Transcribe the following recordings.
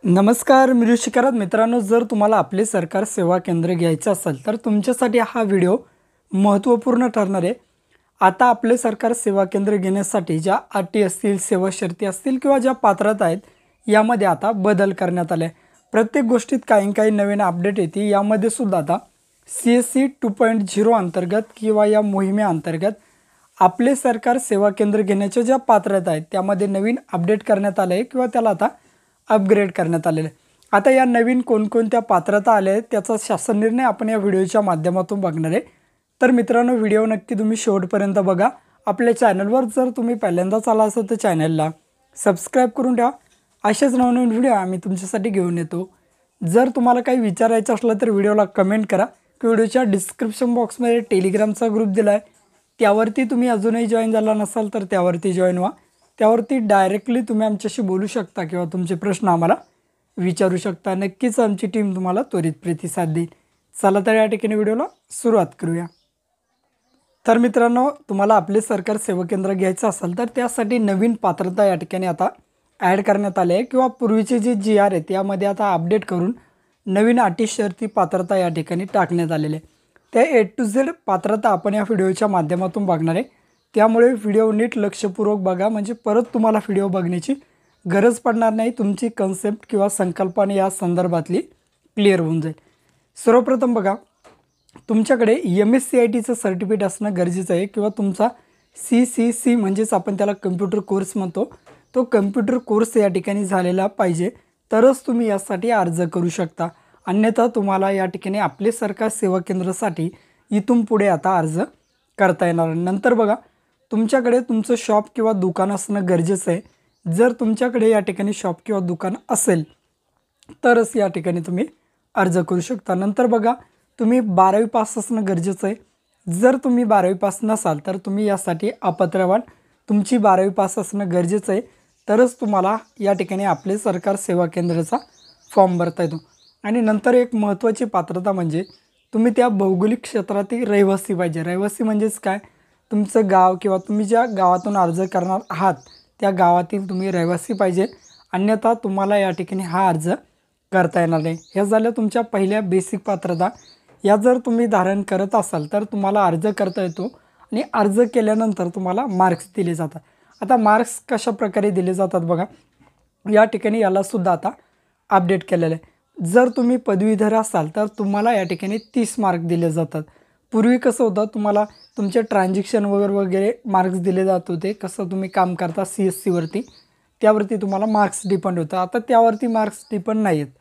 नमस्कार मी ऋषिकरात मित्रांनो, जर तुम्हाला आपले सरकार सेवा केंद्र घ्यायचं असेल तर तुमच्यासाठी हा व्हिडिओ महत्त्वपूर्ण ठरणार आहे। आता आपले सरकार सेवा केंद्र घेण्यासाठी ज्या अटी असतील, सेवा शर्ती असतील किंवा ज्या पात्रता आहेत यामध्ये आता बदल करण्यात आले। प्रत्येक गोष्टीत काही नवीन अपडेट येते। यामध्ये सुद्धा आता CSC 2.0 अंतर्गत किंवा या मोहिमेअंतर्गत आपले सरकार सेवा केंद्र घेण्याच्या ज्या पात्रता आहेत त्यामध्ये नवीन अपडेट करण्यात आले आहे किंवा त्याला आता अपग्रेड करण्यात आलेले आहे। आता या नवीन कोणकोणत्या पात्रता आल्या आहेत त्याचा शासन निर्णय आपण या व्हिडिओच्या माध्यमातून बघणार आहे। तर मित्रांनो, व्हिडिओ नक्की तुम्ही शेवटपर्यंत बघा। आपल्या चॅनलवर जर तुम्ही पहिल्यांदाच आला असाल तर चॅनलला सबस्क्राइब करून ठेवा। असेच नवनवीन व्हिडिओ आम्ही तुमच्यासाठी घेऊन येतो। जर तुम्हाला काही विचारायचं असलं तर व्हिडिओला कमेंट करा। व्हिडिओच्या डिस्क्रिप्शन बॉक्समध्ये टेलिग्रामचा ग्रुप दिला आहे, त्यावरती तुम्ही अजूनही जॉईन झाला नसाल तर त्यावरती जॉईन व्हा। त्यावरती डायरेक्टली तुम्ही आमच्याशी बोलू शकता किंवा तुमचे प्रश्न आम्हाला विचारू शकता। नक्कीच आमची टीम तुम्हाला त्वरित प्रतिसाद देईल। चला तर या ठिकाणी व्हिडिओला सुरुवात करूया। तर मित्रांनो, तुम्हाला आपले सरकार सेवा केंद्र घ्यायचं असेल तर त्यासाठी नवीन पात्रता या ठिकाणी आता ॲड करण्यात आले आहे किंवा पूर्वीचे जे GR आहेत यामध्ये आता अपडेट करून नवीन अटी शर्ती पात्रता या ठिकाणी टाकण्यात आलेले आहे। त्या A to Z पात्रता आपण या व्हिडिओच्या माध्यमातून बघणार आहे, त्यामुळे व्हिडिओ नीट लक्षपूर्वक बघा, म्हणजे परत तुम्हाला व्हिडिओ बघण्याची गरज पडणार नाही। तुमची कन्सेप्ट किंवा संकल्पना या संदर्भातली क्लिअर होऊन जाईल। सर्वप्रथम बघा, तुमच्याकडे MSCITचं सर्टिफिकेट असणं गरजेचं आहे किंवा तुमचा CCC म्हणजेच आपण त्याला कम्प्युटर कोर्स म्हणतो, तो कम्प्युटर कोर्स या ठिकाणी झालेला पाहिजे, तरच तुम्ही यासाठी अर्ज करू शकता। अन्यथा तुम्हाला या ठिकाणी आपले सरकार सेवा केंद्रासाठी इथून पुढे आता अर्ज करता येणार। नंतर बघा, तुमच्याकडे तुमचं शॉप किंवा दुकान असणं गरजेचं आहे। जर तुमच्याकडे या ठिकाणी शॉप किंवा दुकान असेल तरच या ठिकाणी तुम्ही अर्ज करू शकता। नंतर बघा, तुम्ही 12वी पास असणं गरजेचं आहे। जर तुम्ही 12वी पास नसाल तर तुम्ही यासाठी अपात्रवान, तुमची 12वी पास असणं गरजेचं आहे, तरच तुम्हाला या ठिकाणी आपले सरकार सेवा केंद्राचा फॉर्म भरता येतो। आणि नंतर एक महत्त्वाची पात्रता म्हणजे तुम्ही त्या भौगोलिक क्षेत्रातील रहिवासी पाहिजे। रहिवासी म्हणजेच काय, तुमचं गाव किंवा तुम्ही ज्या गावातून अर्ज करणार आहात त्या गावातील तुम्ही रहिवासी पाहिजे, अन्यथा तुम्हाला या ठिकाणी हा अर्ज करता येणार नाही। ह्या झाल्या तुमच्या पहिल्या बेसिक पात्रता। या जर तुम्ही धारण करत असाल तर तुम्हाला अर्ज करता येतो आणि अर्ज केल्यानंतर तुम्हाला मार्क्स दिले जातात। आता मार्क्स कशा प्रकारे दिले जातात बघा, या ठिकाणी यालासुद्धा आता अपडेट केलेलं आहे। जर तुम्ही पदवीधर असाल तर तुम्हाला या ठिकाणी 30 मार्क दिले जातात। पूर्वी कसं होतं, तुम्हाला तुमचे ट्रान्झॅक्शन वगैरे मार्क्स दिले जात होते, कसं तुम्ही काम करता CSCवरती, त्यावरती तुम्हाला मार्क्स डिपेंड होतं। आता त्यावरती मार्क्स डिपेंड नाही आहेत।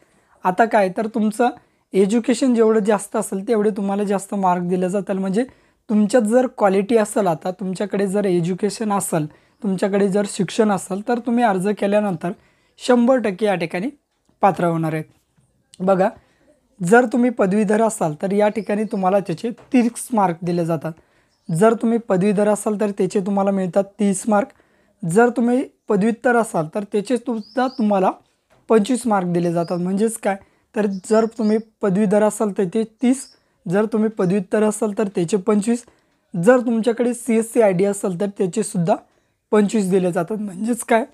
आता काय तर तुमचं एज्युकेशन जेवढं जास्त असेल तेवढे तुम्हाला जास्त मार्क दिले जातील। म्हणजे तुमच्यात जर क्वालिटी असेल, आता तुमच्याकडे जर एज्युकेशन असेल, तुमच्याकडे जर शिक्षण असेल तर तुम्ही अर्ज केल्यानंतर 100% या ठिकाणी पात्र होणार आहेत। बघा, जर तुम्ही पदवीधर असाल तर या ठिकाणी तुम्हाला त्याचे 30 मार्क दिले जातात। जर तुम्ही पदवीधर असाल तर त्याचे तुम्हाला मिळतात 30 मार्क। जर तुम्ही पदव्युत्तर असाल तर त्याचे सुद्धा तुम्हाला 25 मार्क दिले जातात। म्हणजेच काय, तर जर तुम्ही पदवीधर असाल तर ते 30, जर तुम्ही पदव्युत्तर असाल तर त्याचे 25, जर तुमच्याकडे CSC ID असेल तर त्याचे सुद्धा 25 दिले जातात। म्हणजेच काय,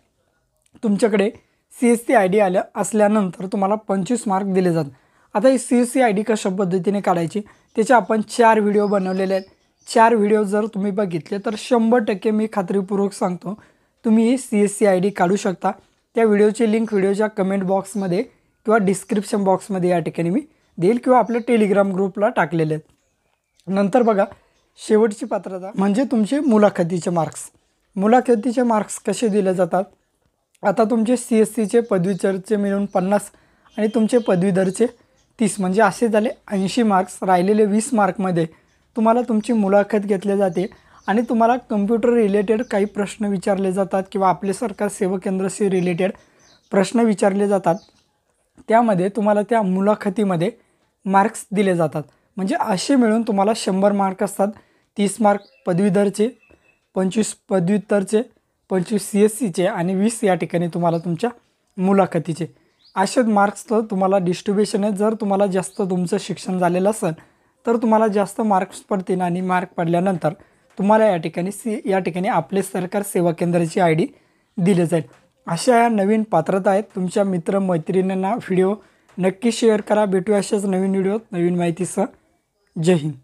तुमच्याकडे CSC ID असल्यानंतर तुम्हाला 25 मार्क दिले जातात। आता ही CSC ID कशा पद्धतीने काढायची त्याचे आपण 4 व्हिडिओ बनवलेले आहेत। 4 व्हिडिओ जर तुम्ही बघितले तर 100% मी खात्रीपूर्वक सांगतो तुम्ही ही CSC ID काढू शकता। त्या व्हिडिओची लिंक व्हिडिओच्या कमेंट बॉक्समध्ये किंवा डिस्क्रिप्शन बॉक्समध्ये या ठिकाणी मी देईल किंवा आपल्या टेलिग्राम ग्रुपला टाकलेले आहेत। नंतर बघा, शेवटची पात्रता म्हणजे तुमचे मुलाखतीचे मार्क्स। मुलाखतीचे मार्क्स कसे दिले जातात, आता तुमचे CSCचे पदवीधरचे मिळून 50 आणि तुमचे पदवीधरचे 30, म्हणजे असे झाले 80 मार्क्स। राहिलेले 20 मार्कमध्ये तुम्हाला तुमची मुलाखत घेतली जाते आणि तुम्हाला कम्प्युटर रिलेटेड काही प्रश्न विचारले जातात किंवा आपले सरकार सेवा केंद्राशी रिलेटेड प्रश्न विचारले जातात। त्यामध्ये तुम्हाला त्या मुलाखतीमध्ये मार्क्स दिले जातात। म्हणजे असे मिळून तुम्हाला 100 मार्क असतात। 30 मार्क पदवीधरचे, 25 पदव्युत्तरचे, 25 CSCचे आणि 20 या ठिकाणी तुम्हाला तुमच्या मुलाखतीचे। असे मार्क्स तर तुम्हाला डिस्ट्रीब्युशन आहे। जर तुम्हाला जास्त तुमचं शिक्षण झालेलं असेल तर तुम्हाला जास्त मार्क्स पडतील आणि मार्क पडल्यानंतर तुम्हाला या ठिकाणी आपले सरकार सेवा केंद्राची ID दिली जाईल। अशा या नवीन पात्रता आहेत. तुमच्या मित्रमैत्रिणींना व्हिडिओ नक्की शेअर करा. भेटूया अशाच नवीन व्हिडिओत नवीन माहितीसह. जय हिंद.